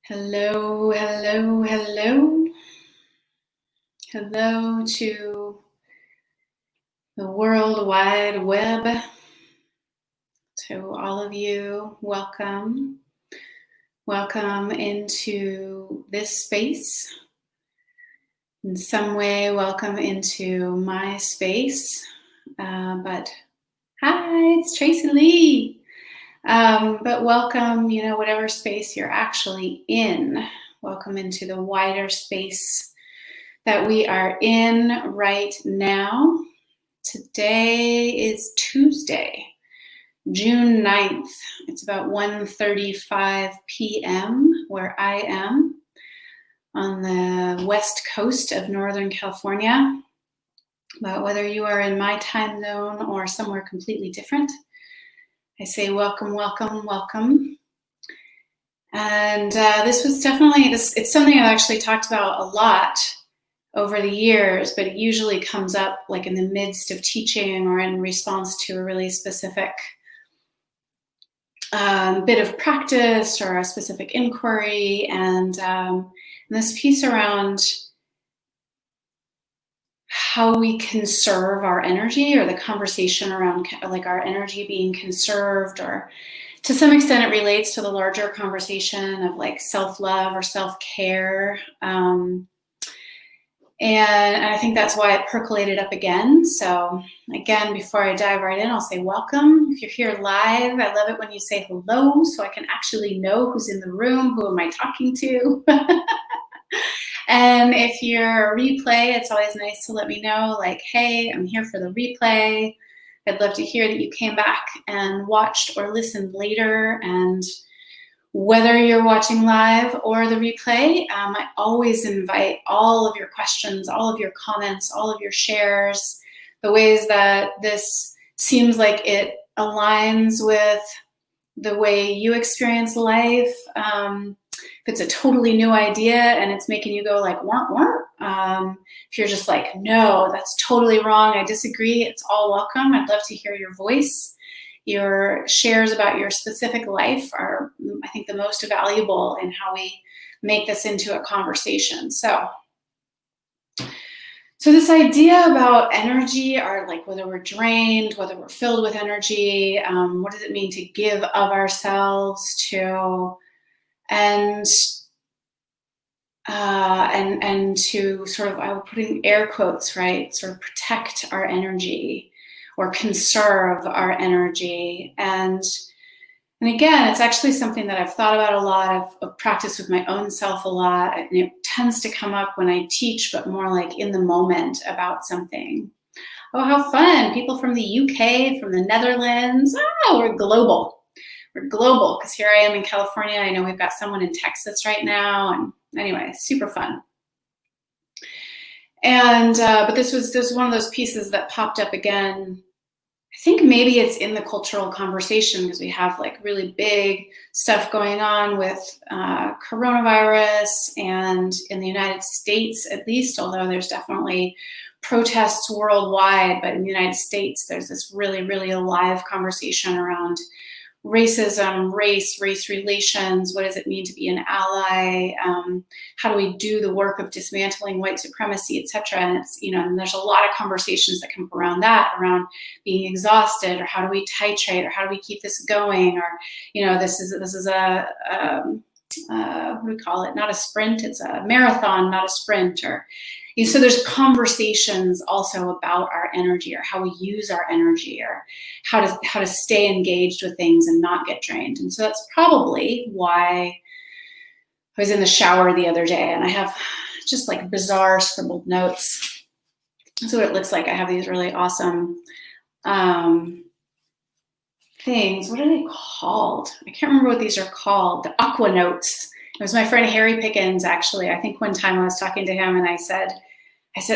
Hello, hello, hello. Hello to the World Wide Web. To all of you, welcome. Welcome into this space. In some way, welcome into my space. But hi, it's Tracy Lee. But welcome, whatever space you're actually in. Welcome into the wider space that we are in right now. Today is Tuesday, June 9th. It's about 1:35 p.m. where I am on the west coast of Northern California. But whether you are in my time zone or somewhere completely different, I say welcome, welcome, welcome. And this was definitely, it's something I've actually talked about a lot over the years, but it usually comes up like in the midst of teaching or in response to a really specific bit of practice or a specific inquiry. And this piece around how we conserve our energy, or the conversation around like our energy being conserved, or to some extent it relates to the larger conversation of like self-love or self-care. And I think that's why it percolated up again. So again, before I dive right in, I'll say welcome. If you're here live, I love it when you say hello so I can actually know who's in the room, who am I talking to. And if you're a replay, it's always nice to let me know, like, hey, I'm here for the replay. I'd love to hear that you came back and watched or listened later. And whether you're watching live or the replay, I always invite all of your questions, all of your comments, all of your shares, the ways that this seems like it aligns with the way you experience life. If it's a totally new idea and it's making you go like, wah, wah. If you're just like, no, that's totally wrong, I disagree, it's all welcome. I'd love to hear your voice. Your shares about your specific life are, I think, the most valuable in how we make this into a conversation. So this idea about energy, or like whether we're drained, whether we're filled with energy, what does it mean to give of ourselves to, and to sort of, I would put in air quotes, right, sort of protect our energy or conserve our energy. And again, it's actually something that I've thought about a lot, of practice with my own self a lot, and it tends to come up when I teach, but more like in the moment about something. Oh, how fun, people from the UK, from the Netherlands. Oh, we're global. We're global, because here I am in California. I know we've got someone in Texas right now, and anyway, super fun. And but this was one of those pieces that popped up again. I think maybe it's in the cultural conversation, because we have like really big stuff going on with coronavirus, and in the United States at least, although there's definitely protests worldwide, but in the United States there's this really, really alive conversation around racism, race relations. What does it mean to be an ally? How do we do the work of dismantling white supremacy, etc.? And it's, and there's a lot of conversations that come around that, around being exhausted, or how do we titrate, or how do we keep this going, or this is a what do we call it? Not a sprint, it's a marathon, not a sprint. Or so there's conversations also about our energy, or how we use our energy, or how to stay engaged with things and not get drained. And so that's probably why I was in the shower the other day, and I have just like bizarre scribbled notes. That's what it looks like. I have these really awesome things. What are they called? I can't remember what these are called. The aqua notes. It was my friend Harry Pickens, actually. I think one time I was talking to him and I said,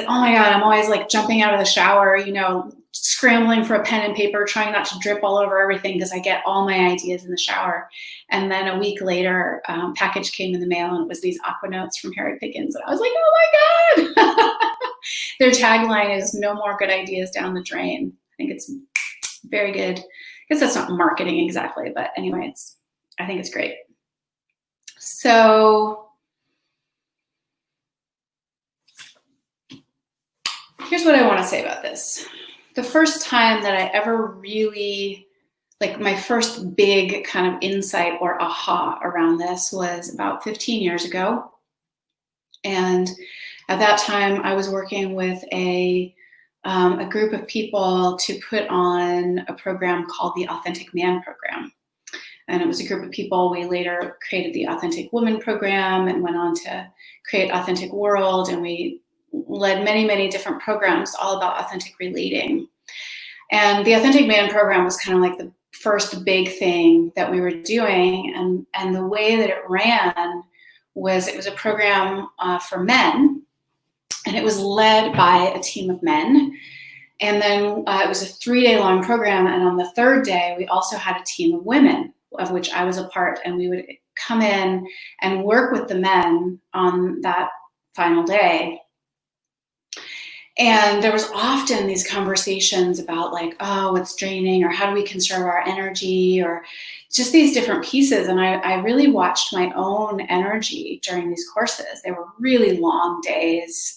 oh my God, I'm always like jumping out of the shower, scrambling for a pen and paper, trying not to drip all over everything, because I get all my ideas in the shower. And then a week later, package came in the mail, and it was these aqua notes from Harry Pickens. And I was like, oh my God. Their tagline is "No more good ideas down the drain." I think it's very good. I guess that's not marketing exactly, but anyway, I think it's great. So here's what I want to say about this. The first time that I ever really, like my first big kind of insight or aha around this was about 15 years ago. And at that time, I was working with a group of people to put on a program called the Authentic Man Program. And it was a group of people. We later created the Authentic Woman Program and went on to create Authentic World. And we led many, many different programs all about authentic relating. And the Authentic Man Program was kind of like the first big thing that we were doing. And the way that it ran was, it was a program for men, and it was led by a team of men. And then it was a 3-day long program. And on the third day, we also had a team of women, of which I was a part. And we would come in and work with the men on that final day. And there was often these conversations about like, oh, it's draining, or how do we conserve our energy, or just these different pieces. And I really watched my own energy during these courses. They were really long days.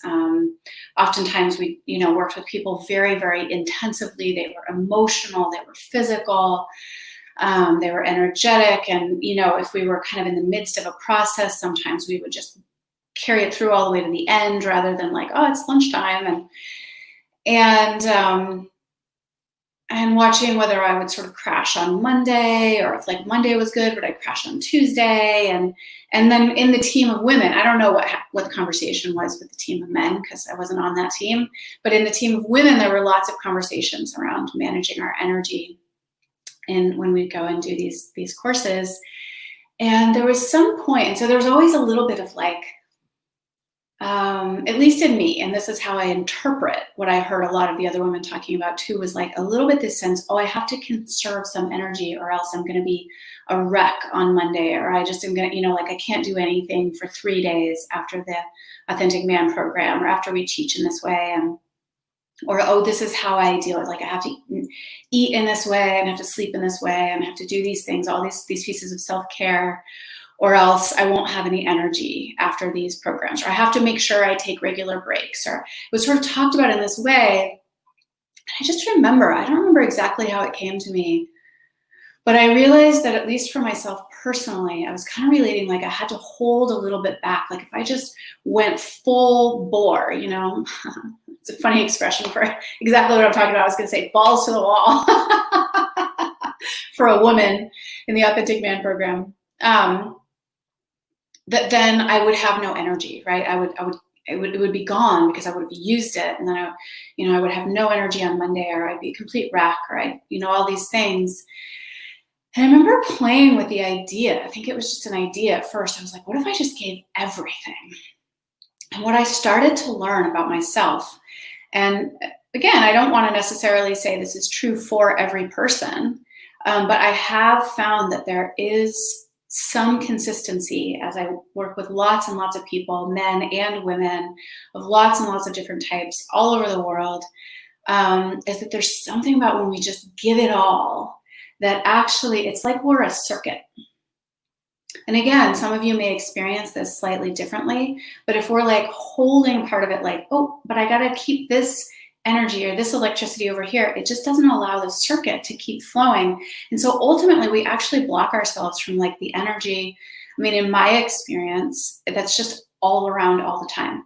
Oftentimes we, worked with people very, very intensively. They were emotional, they were physical, they were energetic. And, if we were kind of in the midst of a process, sometimes we would just carry it through all the way to the end, rather than like, oh, it's lunchtime, and watching whether I would sort of crash on Monday, or if like Monday was good, would I crash on Tuesday? And then in the team of women, I don't know what the conversation was with the team of men, because I wasn't on that team, but in the team of women, there were lots of conversations around managing our energy, and when we go and do these courses. And there was some point, and so there was always a little bit of like, at least in me, and this is how I interpret what I heard a lot of the other women talking about too, was like a little bit this sense, oh, I have to conserve some energy, or else I'm going to be a wreck on Monday, or I just am going to, like I can't do anything for 3 days after the Authentic Man Program, or after we teach in this way, or, oh, this is how I deal with, like I have to eat in this way, and I have to sleep in this way, and I have to do these things, all these pieces of self-care, or else I won't have any energy after these programs, or I have to make sure I take regular breaks, or it was sort of talked about in this way. And I don't remember exactly how it came to me, but I realized that, at least for myself personally, I was kind of relating like I had to hold a little bit back. Like if I just went full bore, it's a funny expression for exactly what I'm talking about. I was going to say balls to the wall for a woman in the Authentic Man Program. That then I would have no energy, right? It would be gone, because I would have used it, and then I would have no energy on Monday, or I'd be a complete wreck, or all these things. And I remember playing with the idea. I think it was just an idea at first. I was like, what if I just gave everything? And what I started to learn about myself, and again, I don't want to necessarily say this is true for every person, but I have found that there is some consistency as I work with lots and lots of people, men and women of lots and lots of different types all over the world, is that there's something about when we just give it all, that actually it's like we're a circuit. And again, some of you may experience this slightly differently, but if we're like holding part of it, like, oh, but I got to keep this energy or this electricity over here, it just doesn't allow the circuit to keep flowing. And so ultimately we actually block ourselves from like the energy. I mean, in my experience, that's just all around all the time,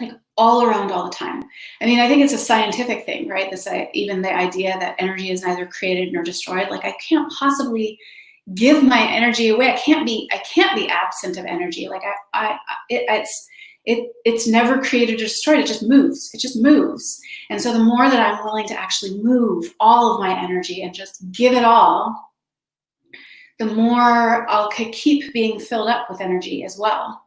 like all around all the time. I mean, I think it's a scientific thing, right? Even the idea that energy is neither created nor destroyed. Like I can't possibly give my energy away. I can't be absent of energy. Like it's never created or destroyed. It just moves. And so the more that I'm willing to actually move all of my energy and just give it all, the more I'll keep being filled up with energy as well.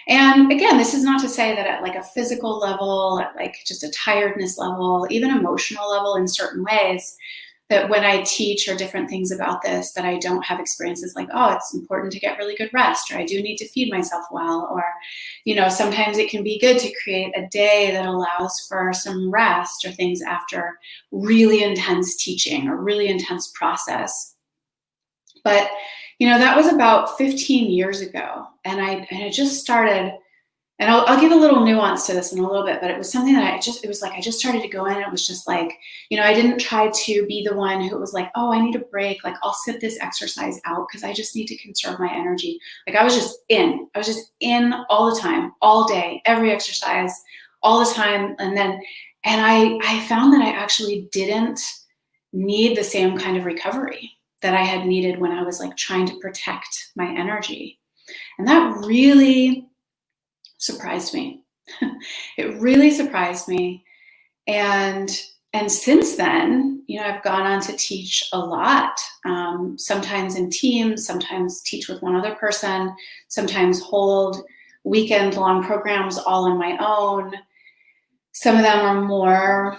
And again, this is not to say that at like a physical level, at like just a tiredness level, even emotional level in certain ways, that when I teach or different things about this, that I don't have experiences like, oh, it's important to get really good rest, or I do need to feed myself well, or, sometimes it can be good to create a day that allows for some rest or things after really intense teaching or really intense process. But, that was about 15 years ago. And I just started, and I'll give a little nuance to this in a little bit, but it was something that it was like, I just started to go in. It was just like, I didn't try to be the one who was like, oh, I need a break. Like, I'll sit this exercise out because I just need to conserve my energy. Like, I was just in all the time, all day, every exercise, all the time. And I found that I actually didn't need the same kind of recovery that I had needed when I was like trying to protect my energy. And that really surprised me. It really surprised me. And since then, I've gone on to teach a lot, sometimes in teams, sometimes teach with one other person, sometimes hold weekend-long programs all on my own. Some of them are more,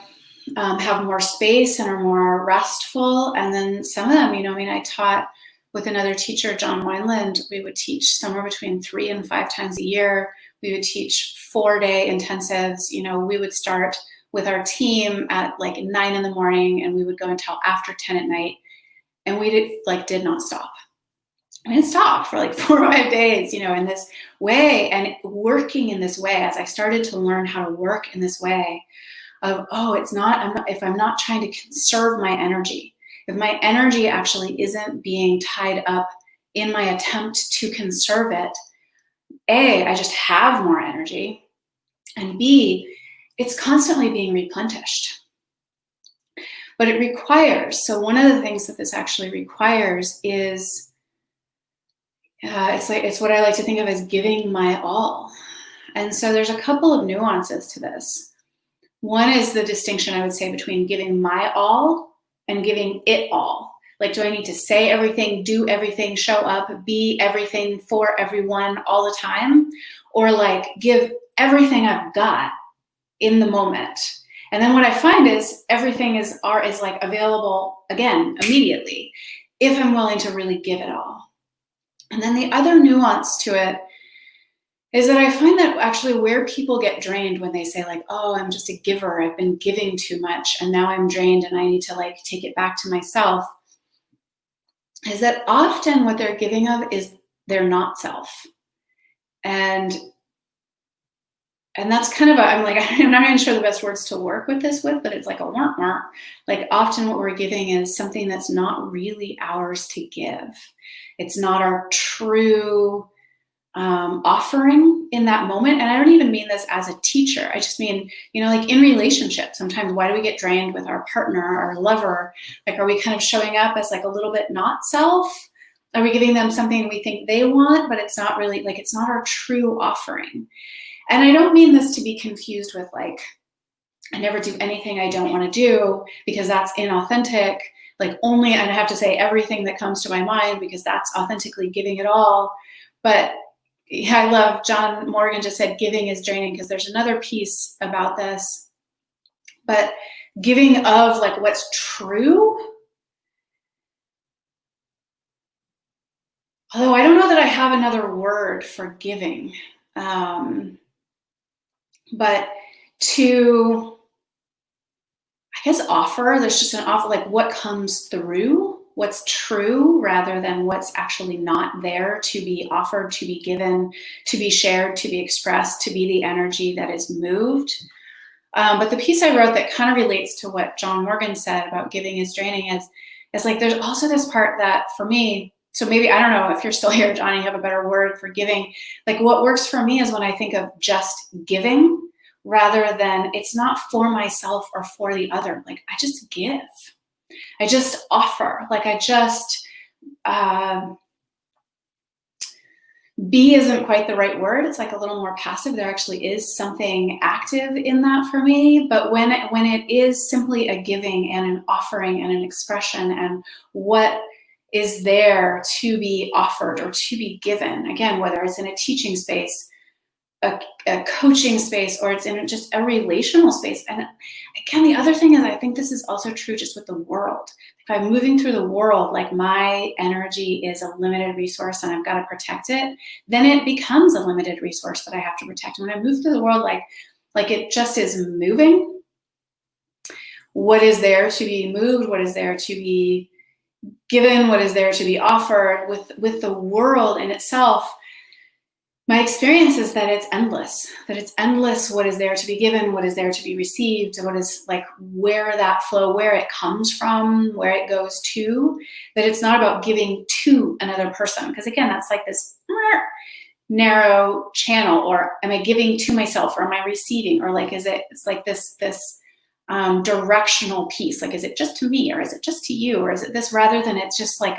have more space and are more restful. And then some of them, I taught with another teacher, John Wineland. We would teach somewhere between 3 and 5 times a year. We would teach 4-day intensives. We would start with our team at like 9 in the morning, and we would go until after 10 at night. And we did not stop. I didn't stop for like 4 or 5 days, in this way, and working in this way. As I started to learn how to work in this way of, if I'm not trying to conserve my energy, if my energy actually isn't being tied up in my attempt to conserve it, A, I just have more energy, and B, it's constantly being replenished. But it requires, so one of the things that this actually requires is, it's what I like to think of as giving my all. And so there's a couple of nuances to this. One is the distinction, I would say, between giving my all and giving it all. Like, do I need to say everything, do everything, show up, be everything for everyone all the time? Or like give everything I've got in the moment? And then what I find is everything is like available again, immediately, if I'm willing to really give it all. And then the other nuance to it is that I find that actually where people get drained when they say like, oh, I'm just a giver, I've been giving too much and now I'm drained and I need to like take it back to myself, is that often what they're giving of is their not self. And that's kind of I'm not even sure the best words to work with this with, but it's like a warrant. Like often what we're giving is something that's not really ours to give. It's not our true offering in that moment. And I don't even mean this as a teacher. I just mean, like in relationships, sometimes why do we get drained with our partner, our lover? Like, are we kind of showing up as like a little bit not self? Are we giving them something we think they want, but it's not really, like, it's not our true offering? And I don't mean this to be confused with like, I never do anything I don't want to do because that's inauthentic. Like only, and I have to say everything that comes to my mind because that's authentically giving it all. But yeah, I love John Morgan just said giving is draining, because there's another piece about this. But giving of like what's true, although I don't know that I have another word for giving, but to, I guess, offer, there's just an offer, like what comes through, what's true, rather than what's actually not there to be offered, to be given, to be shared, to be expressed, to be the energy that is moved. But the piece I wrote that kind of relates to what John Morgan said about giving is draining is like, there's also this part that for me, so maybe, I don't know if you're still here, Johnny, you have a better word for giving. Like what works for me is when I think of just giving, rather than it's not for myself or for the other. Like I just give. I just offer. Like I just, be isn't quite the right word. It's like a little more passive. There actually is something active in that for me. But when it is simply a giving and an offering and an expression and what is there to be offered or to be given, again, whether it's in a teaching space, a coaching space, or it's in just a relational space. And again, the other thing is, I think this is also true just with the world. If I'm moving through the world, like my energy is a limited resource and I've got to protect it, then it becomes a limited resource that I have to protect. And when I move through the world, like it just is moving, what is there to be moved, what is there to be given, what is there to be offered, with the world in itself, my experience is that it's endless what is there to be given, what is there to be received, what is like where that flow, where it comes from, where it goes to, that it's not about giving to another person. Because again, that's like this narrow channel, or am I giving to myself, or am I receiving, or like, it's like this directional piece, like, is it just to me, or is it just to you, or is it this, rather than it's just like,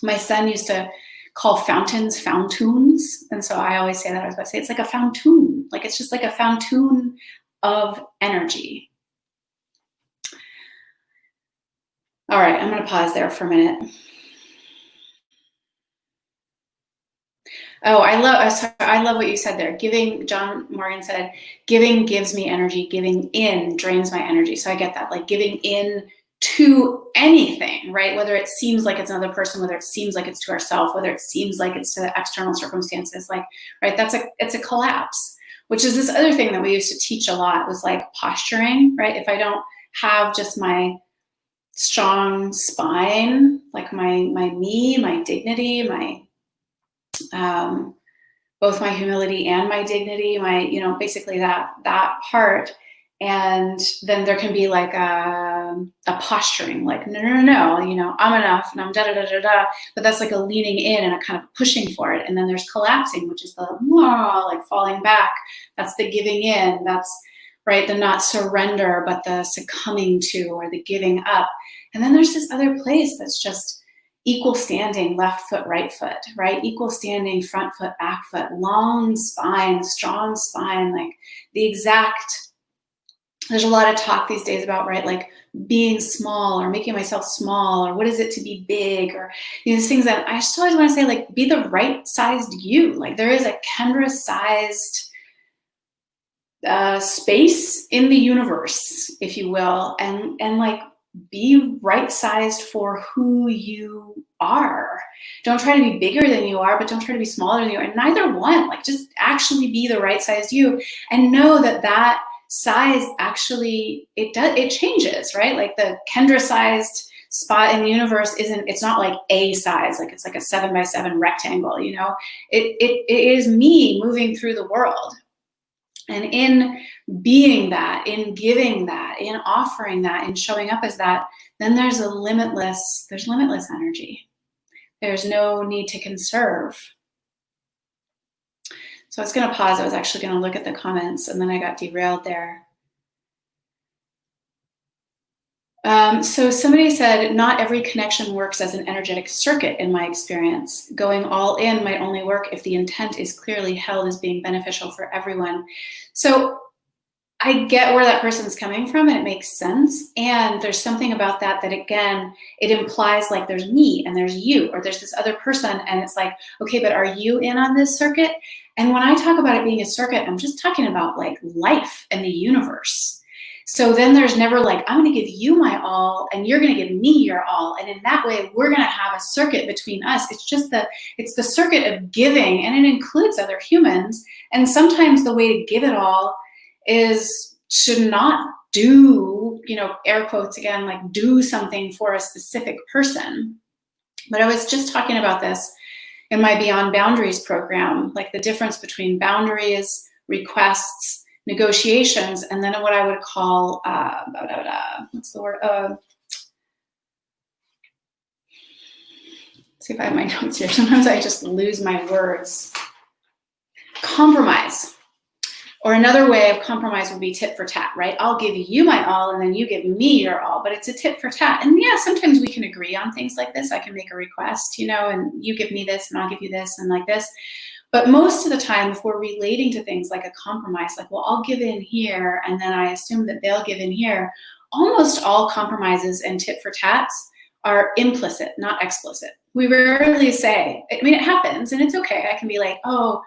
my son used to call fountains fountoons. And so I always say that, I was about to say, it's like a fountain, like it's just like a fountain of energy. All right, I'm going to pause there for a minute. Oh, I love what you said there. Giving, John Morgan said, giving gives me energy, giving in drains my energy. So I get that, like giving in to anything, right? Whether it seems like it's another person, whether it seems like it's to ourselves, whether it seems like it's to external circumstances, like, right, it's a collapse, which is this other thing that we used to teach a lot, was like posturing, right? If I don't have just my strong spine, like my me, my dignity, my both my humility and my dignity, my, basically that part. And then there can be like a posturing, like, no, I'm enough, and I'm da-da-da-da-da. But that's like a leaning in and a kind of pushing for it. And then there's collapsing, which is the like falling back. That's the giving in. That's, right, the not surrender, but the succumbing to, or the giving up. And then there's this other place that's just equal standing, left foot, right foot, right? Equal standing, front foot, back foot, long spine, strong spine, like the exact, there's a lot of talk these days about, right, like being small, or making myself small, or what is it to be big, or these things that I just always want to say, like, be the right sized you. Like there is a Kendra sized space in the universe, if you will, and like be right sized for who you are. Don't try to be bigger than you are, but don't try to be smaller than you are. And neither one, like just actually be the right sized you, and know that that size actually, it changes, right? Like the Kendra sized spot in the universe it's not like a size, like it's like a 7x7 rectangle, it is me moving through the world. And in being that, in giving that, in offering that, in showing up as that, then there's limitless energy. There's no need to conserve. So I was going to pause. I was actually going to look at the comments, and then I got derailed there. So somebody said, not every connection works as an energetic circuit in my experience. Going all in might only work if the intent is clearly held as being beneficial for everyone. So I get where that person's coming from, and it makes sense. And there's something about that again, it implies like there's me and there's you, or there's this other person, and it's like, okay, but are you in on this circuit? And when I talk about it being a circuit, I'm just talking about like life and the universe. So then there's never like, I'm going to give you my all and you're going to give me your all. And in that way, we're going to have a circuit between us. It's just it's the circuit of giving, and it includes other humans. And sometimes the way to give it all is to not do, air quotes again, like do something for a specific person. But I was just talking about this in my Beyond Boundaries program, like the difference between boundaries, requests, negotiations, and then what I would call, what's the word? Let's see if I have my notes here. Sometimes I just lose my words. Compromise. Or another way of compromise would be tit for tat, right? I'll give you my all and then you give me your all, but it's a tit for tat. And yeah, sometimes we can agree on things like this. I can make a request, and you give me this and I'll give you this and like this. But most of the time, if we're relating to things like a compromise, like, well, I'll give in here and then I assume that they'll give in here, almost all compromises and tit for tats are implicit, not explicit. We rarely say, I mean, it happens and it's okay. I can be like, oh,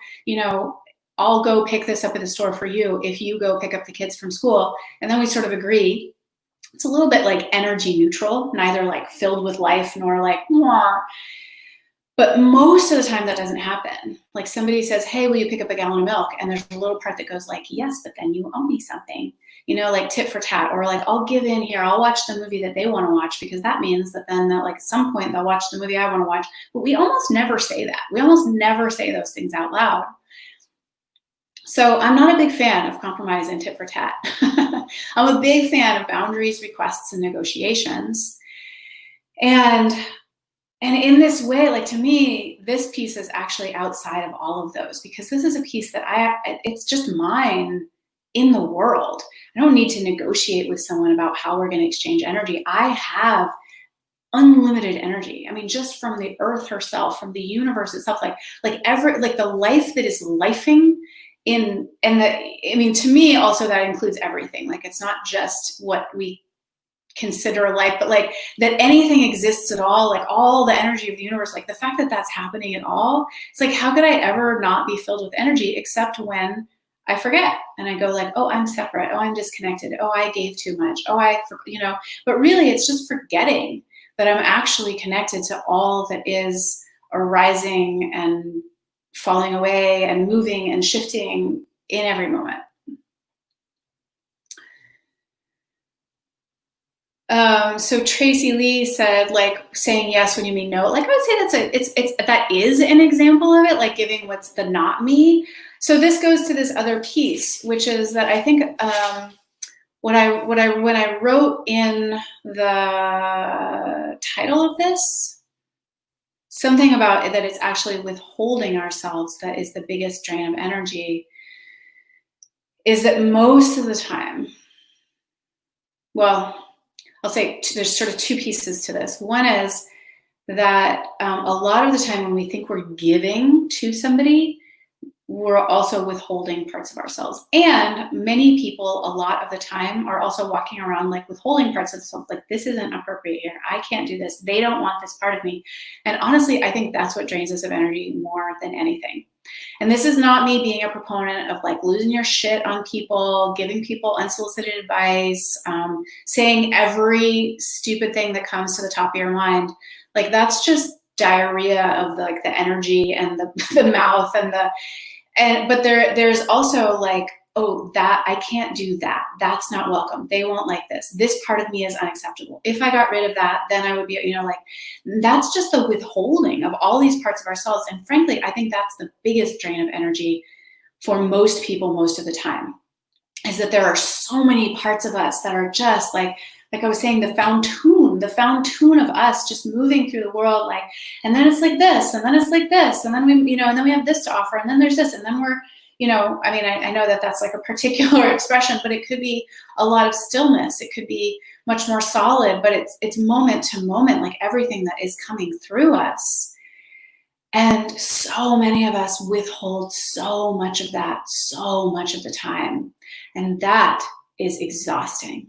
I'll go pick this up at the store for you if you go pick up the kids from school. And then we sort of agree. It's a little bit like energy neutral, neither like filled with life nor like, mwah. But most of the time that doesn't happen. Like somebody says, hey, will you pick up a gallon of milk? And there's a little part that goes like, yes, but then you owe me something. like tit for tat, or like I'll give in here, I'll watch the movie that they want to watch, because that means that then like at some point they'll watch the movie I want to watch. But we almost never say that. We almost never say those things out loud. So I'm not a big fan of compromise and tit for tat. I'm a big fan of boundaries, requests, and negotiations. And in this way, like, to me, this piece is actually outside of all of those, because this is a piece that it's just mine in the world. I don't need to negotiate with someone about how we're going to exchange energy. I have unlimited energy. I mean, just from the earth herself, from the universe itself, like the life that is lifing in, to me also that includes everything. Like, it's not just what we consider life, but like that anything exists at all, like all the energy of the universe, like the fact that that's happening at all, it's like, how could I ever not be filled with energy, except when I forget and I go like, oh, I'm separate, oh, I'm disconnected, oh, I gave too much, oh, but really it's just forgetting that I'm actually connected to all that is arising and falling away and moving and shifting in every moment. So Tracy Lee said, like, saying yes when you mean no. Like, I would say that is an example of it, like giving what's the not me. So this goes to this other piece, which is that I think when I wrote in the title of this, something about that it's actually withholding ourselves that is the biggest drain of energy, is that most of the time, well, I'll say there's sort of two pieces to this. One is that a lot of the time when we think we're giving to somebody, we're also withholding parts of ourselves. And many people a lot of the time are also walking around like withholding parts of themselves, like, this isn't appropriate here, I can't do this, they don't want this part of me. And honestly, I think that's what drains us of energy more than anything. And this is not me being a proponent of like losing your shit on people, giving people unsolicited advice, saying every stupid thing that comes to the top of your mind. Like, that's just diarrhea of the energy and the mouth but there's also like, oh, that I can't do that. That's not welcome. They won't like this. This part of me is unacceptable. If I got rid of that, then I would be, like, that's just the withholding of all these parts of ourselves. And frankly, I think that's the biggest drain of energy for most people most of the time, is that there are so many parts of us that are just like I was saying, the fountain of us just moving through the world, like, and then it's like this, and then it's like this, and then we, and then we have this to offer, and then there's this, and then we're, I know that that's like a particular expression, but it could be a lot of stillness. It could be much more solid, but it's moment to moment, like everything that is coming through us. And so many of us withhold so much of that, so much of the time. And that is exhausting.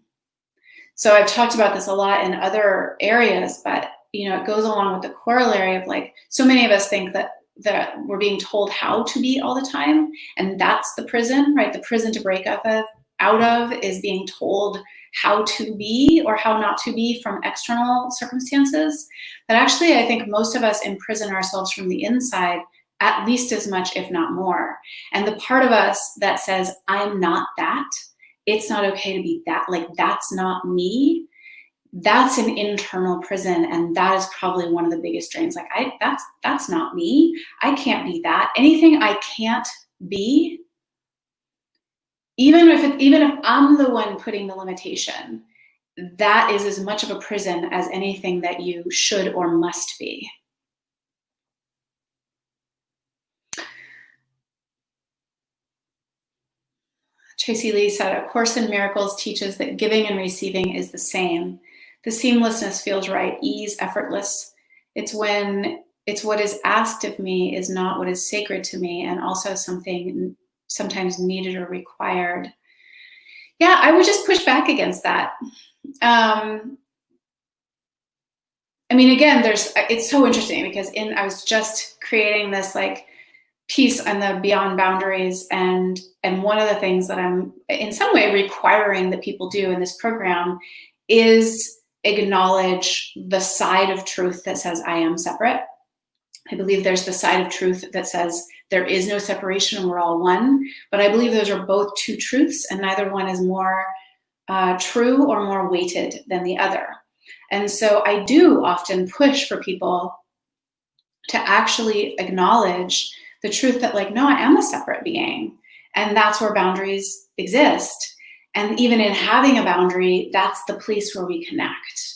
So I've talked about this a lot in other areas, but it goes along with the corollary of like, so many of us think that we're being told how to be all the time, and that's the prison, right? The prison to break out of is being told how to be or how not to be from external circumstances. But actually, I think most of us imprison ourselves from the inside at least as much, if not more. And the part of us that says, I'm not that, it's not okay to be that, like, that's not me, that's an internal prison. And that is probably one of the biggest drains. Like, that's not me. I can't be that. Anything I can't be, even if I'm the one putting the limitation, that is as much of a prison as anything that you should or must be. Tracy Lee said, A Course in Miracles teaches that giving and receiving is the same. The seamlessness feels right, ease, effortless. It's when it's what is asked of me is not what is sacred to me, and also something sometimes needed or required. Yeah, I would just push back against that. Again, it's so interesting because I was just creating this like piece on the beyond boundaries, and one of the things that I'm in some way requiring that people do in this program is acknowledge the side of truth that says I am separate. I believe there's the side of truth that says there is no separation and we're all one, but I believe those are both two truths, and neither one is more true or more weighted than the other. And so I do often push for people to actually acknowledge the truth that, like, no, I am a separate being. And that's where boundaries exist. And even in having a boundary, that's the place where we connect.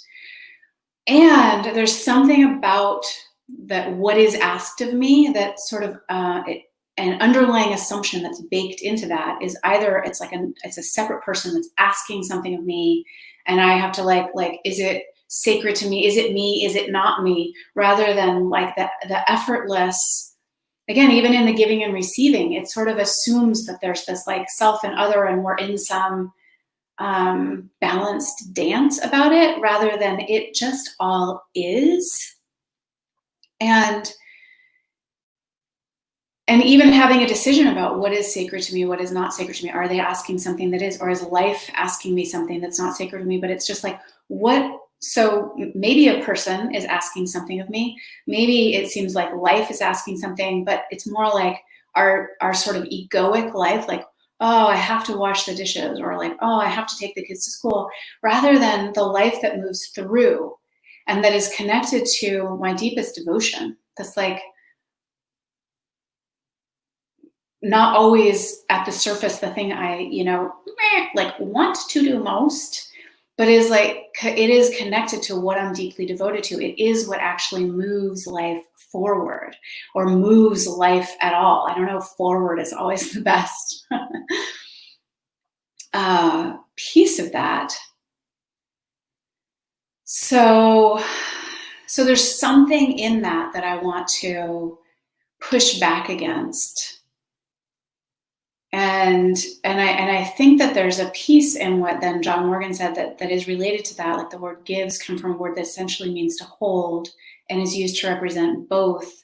And there's something about that, what is asked of me, that sort of an underlying assumption that's baked into that is either it's a separate person that's asking something of me, and I have to like is it sacred to me? Is it me? Is it not me? Rather than like the effortless, again, even in the giving and receiving, it sort of assumes that there's this like self and other, and we're in some balanced dance about it, rather than it just all is. And even having a decision about what is sacred to me, what is not sacred to me. Are they asking something that is, or is life asking me something that's not sacred to me? But it's just like, what? So maybe a person is asking something of me. Maybe it seems like life is asking something, but it's more like our sort of egoic life, like, oh, I have to wash the dishes, or like, oh, I have to take the kids to school, rather than the life that moves through and that is connected to my deepest devotion. That's like, not always at the surface the thing I, like want to do most, but is like, it is connected to what I'm deeply devoted to. It is what actually moves life forward, or moves life at all. I don't know if forward is always the best piece of that. So there's something in that I want to push back against. And I think that there's a piece in what then John Morgan said that is related to that. Like, the word gives come from a word that essentially means to hold, and is used to represent both.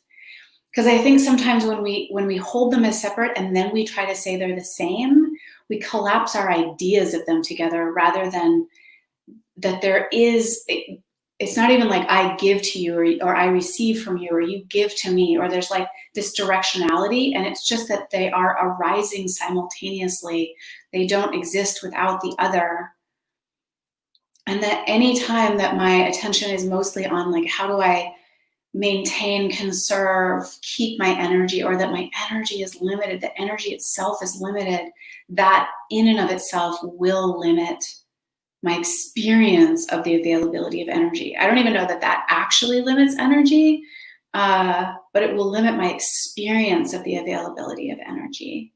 Because I think sometimes when we hold them as separate and then we try to say they're the same, we collapse our ideas of them together, rather than that there is, it's not even like I give to you, or I receive from you, or you give to me, or there's like this directionality, and it's just that they are arising simultaneously. They don't exist without the other. And that any time that my attention is mostly on like, how do I maintain, conserve, keep my energy, or that my energy is limited, the energy itself is limited, that in and of itself will limit my experience of the availability of energy. I don't even know that actually limits energy, but it will limit my experience of the availability of energy.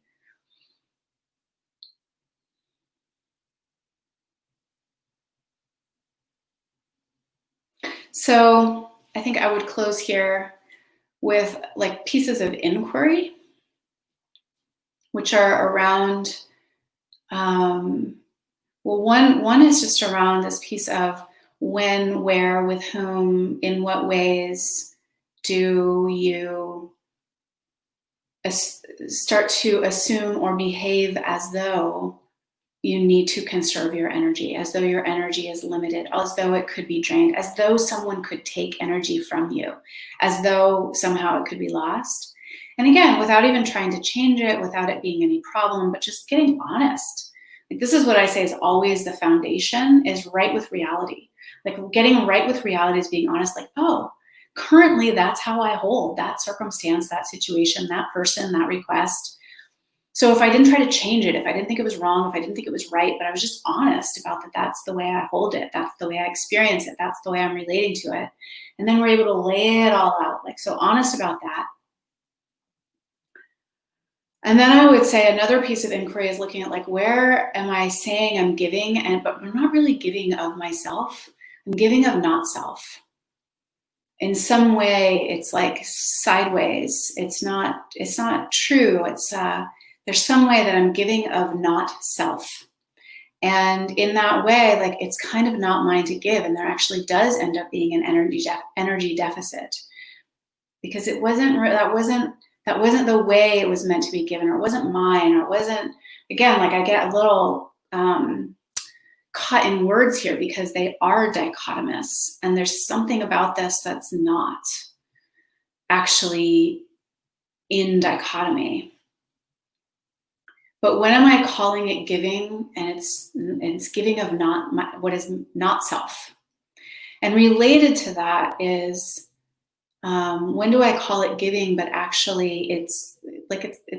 So I think I would close here with like pieces of inquiry, which are around, well, one is just around this piece of when, where, with whom, in what ways do you start to assume or behave as though you need to conserve your energy, as though your energy is limited, as though it could be drained, as though someone could take energy from you, as though somehow it could be lost. And again, without even trying to change it, without it being any problem, but just getting honest. Like, this is what I say is always the foundation, is right with reality. Like, getting right with reality is being honest, like, oh, currently that's how I hold that circumstance, that situation, that person, that request. So if I didn't try to change it, if I didn't think it was wrong, if I didn't think it was right, but I was just honest about that, that's the way I hold it, that's the way I experience it, that's the way I'm relating to it. And then we're able to lay it all out, like, so honest about that. And then I would say another piece of inquiry is looking at like, where am I saying I'm giving, but I'm not really giving of myself, I'm giving of not self. In some way, it's like sideways. It's not true. It's there's some way that I'm giving of not self. And in that way, like, it's kind of not mine to give. And there actually does end up being an energy deficit, because it wasn't, that wasn't the way it was meant to be given, or it wasn't mine, or it wasn't, again, like, I get a little caught in words here because they are dichotomous. And there's something about this that's not actually in dichotomy. But when am I calling it giving? And it's giving of what is not self. And related to that is, when do I call it giving, but actually it's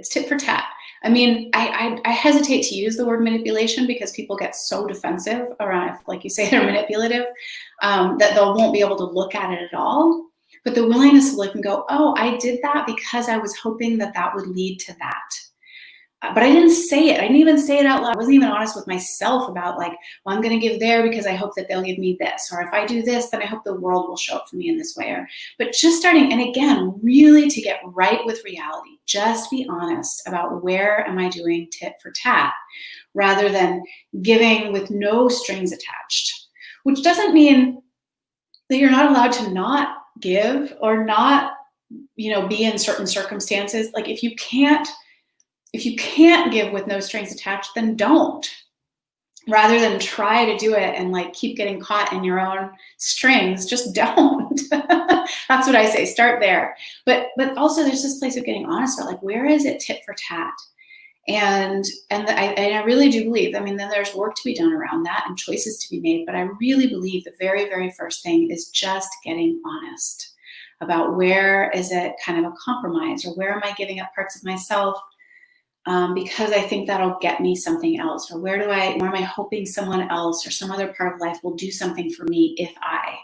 tit for tat. I mean, I hesitate to use the word manipulation because people get so defensive around, if, like you say, they're manipulative, that they won't be able to look at it at all. But the willingness to look and go, oh, I did that because I was hoping that that would lead to that. But I didn't say it. I didn't even say it out loud. I wasn't even honest with myself about like, well, I'm going to give there because I hope that they'll give me this. Or if I do this, then I hope the world will show up for me in this way. But just starting, and again, really to get right with reality, just be honest about where am I doing tit for tat rather than giving with no strings attached, which doesn't mean that you're not allowed to not give or not, be in certain circumstances. Like if you can't give with no strings attached, then don't. Rather than try to do it and like keep getting caught in your own strings, just don't. That's what I say. Start there. But also there's this place of getting honest about like, where is it tit for tat? And I really do believe, I mean, then there's work to be done around that and choices to be made. But I really believe the very, very first thing is just getting honest about where is it kind of a compromise, or where am I giving up parts of myself because I think that'll get me something else, or where am I hoping someone else or some other part of life will do something for me if I ...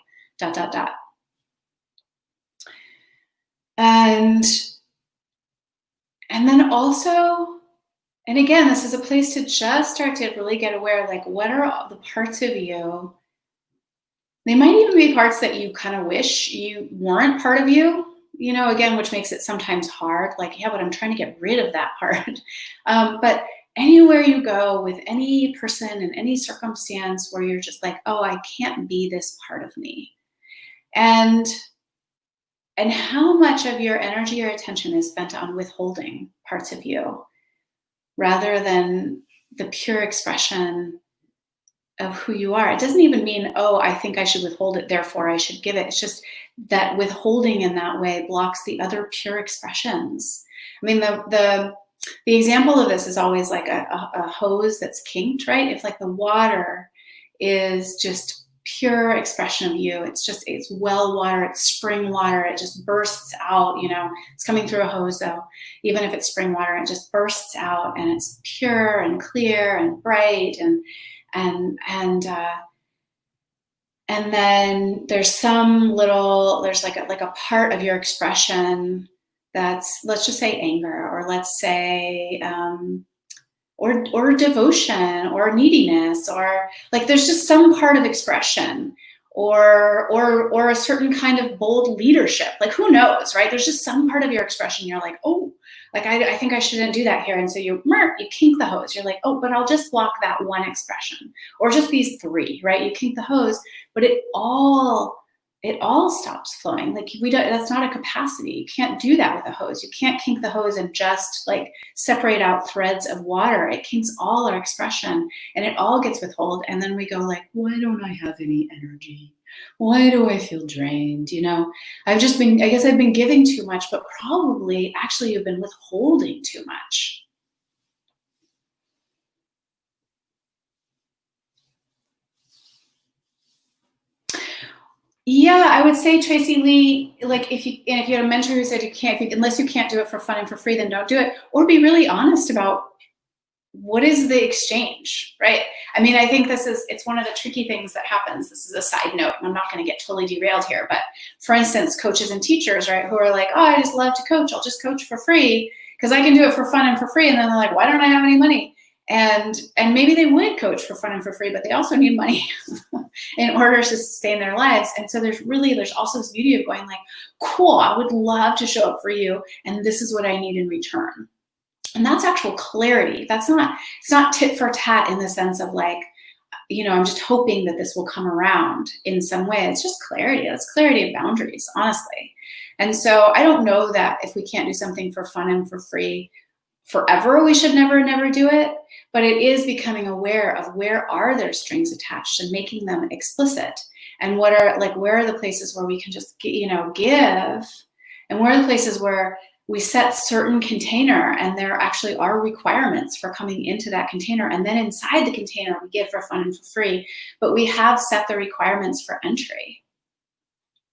And then also, and again, this is a place to just start to really get aware, like, what are all the parts of you? They might even be parts that you kind of wish you weren't part of you, again, which makes it sometimes hard. Like, yeah, but I'm trying to get rid of that part. But anywhere you go with any person in any circumstance where you're just like, oh, I can't be this part of me. And how much of your energy or attention is spent on withholding parts of you rather than the pure expression of who you are. It doesn't even mean, oh, I think I should withhold it, therefore I should give it. It's just that withholding in that way blocks the other pure expressions. I mean, the example of this is always like a hose that's kinked, right? If like the water is just pure expression of you, it's well water, it's spring water, it just bursts out, it's coming through a hose though. Even if it's spring water, it just bursts out and it's pure and clear and bright and then there's like a part of your expression that's, let's just say anger, or let's say or devotion or neediness, or like there's just some part of expression or a certain kind of bold leadership. Like, who knows, right? There's just some part of your expression you're like, oh, like I think I shouldn't do that here. And so you kink the hose. You're like, oh, but I'll just block that one expression, or just these three, right? You kink the hose, but it all stops flowing. Like that's not a capacity. You can't do that with a hose. You can't kink the hose and just like separate out threads of water. It kinks all our expression and it all gets withheld. And then we go like, why don't I have any energy? Why do I feel drained? I guess I've been giving too much, but probably actually you've been withholding too much. Yeah, I would say, Tracy Lee, like if you had a mentor who said you can't, unless you can't do it for fun and for free, then don't do it. Or be really honest about what is the exchange, right? I mean, I think it's one of the tricky things that happens. This is a side note, and I'm not going to get totally derailed here. But for instance, coaches and teachers, right, who are like, oh, I just love to coach. I'll just coach for free because I can do it for fun and for free. And then they're like, why don't I have any money? And maybe they would coach for fun and for free, but they also need money in order to sustain their lives. And so there's also this beauty of going like, cool, I would love to show up for you, and this is what I need in return. And that's actual clarity. It's not tit for tat in the sense of like, I'm just hoping that this will come around in some way. It's just clarity. That's clarity of boundaries, honestly. And so I don't know that if we can't do something for fun and for free forever, we should never do it. But it is becoming aware of where are there strings attached and making them explicit. And where are the places where we can just, give, and where are the places where we set certain container, and there actually are requirements for coming into that container. And then inside the container, we give for fun and for free, but we have set the requirements for entry.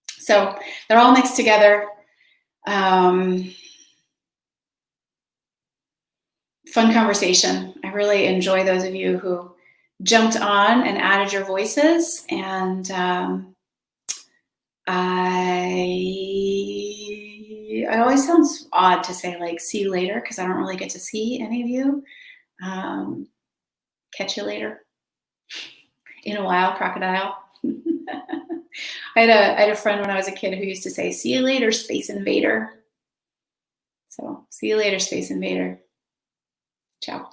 So they're all mixed together. Fun conversation. I really enjoy those of you who jumped on and added your voices. And it always sounds odd to say like see you later, because I don't really get to see any of you. Catch you later. In a while, crocodile. I had a friend when I was a kid who used to say, see you later, Space Invader. So see you later, Space Invader. Ciao.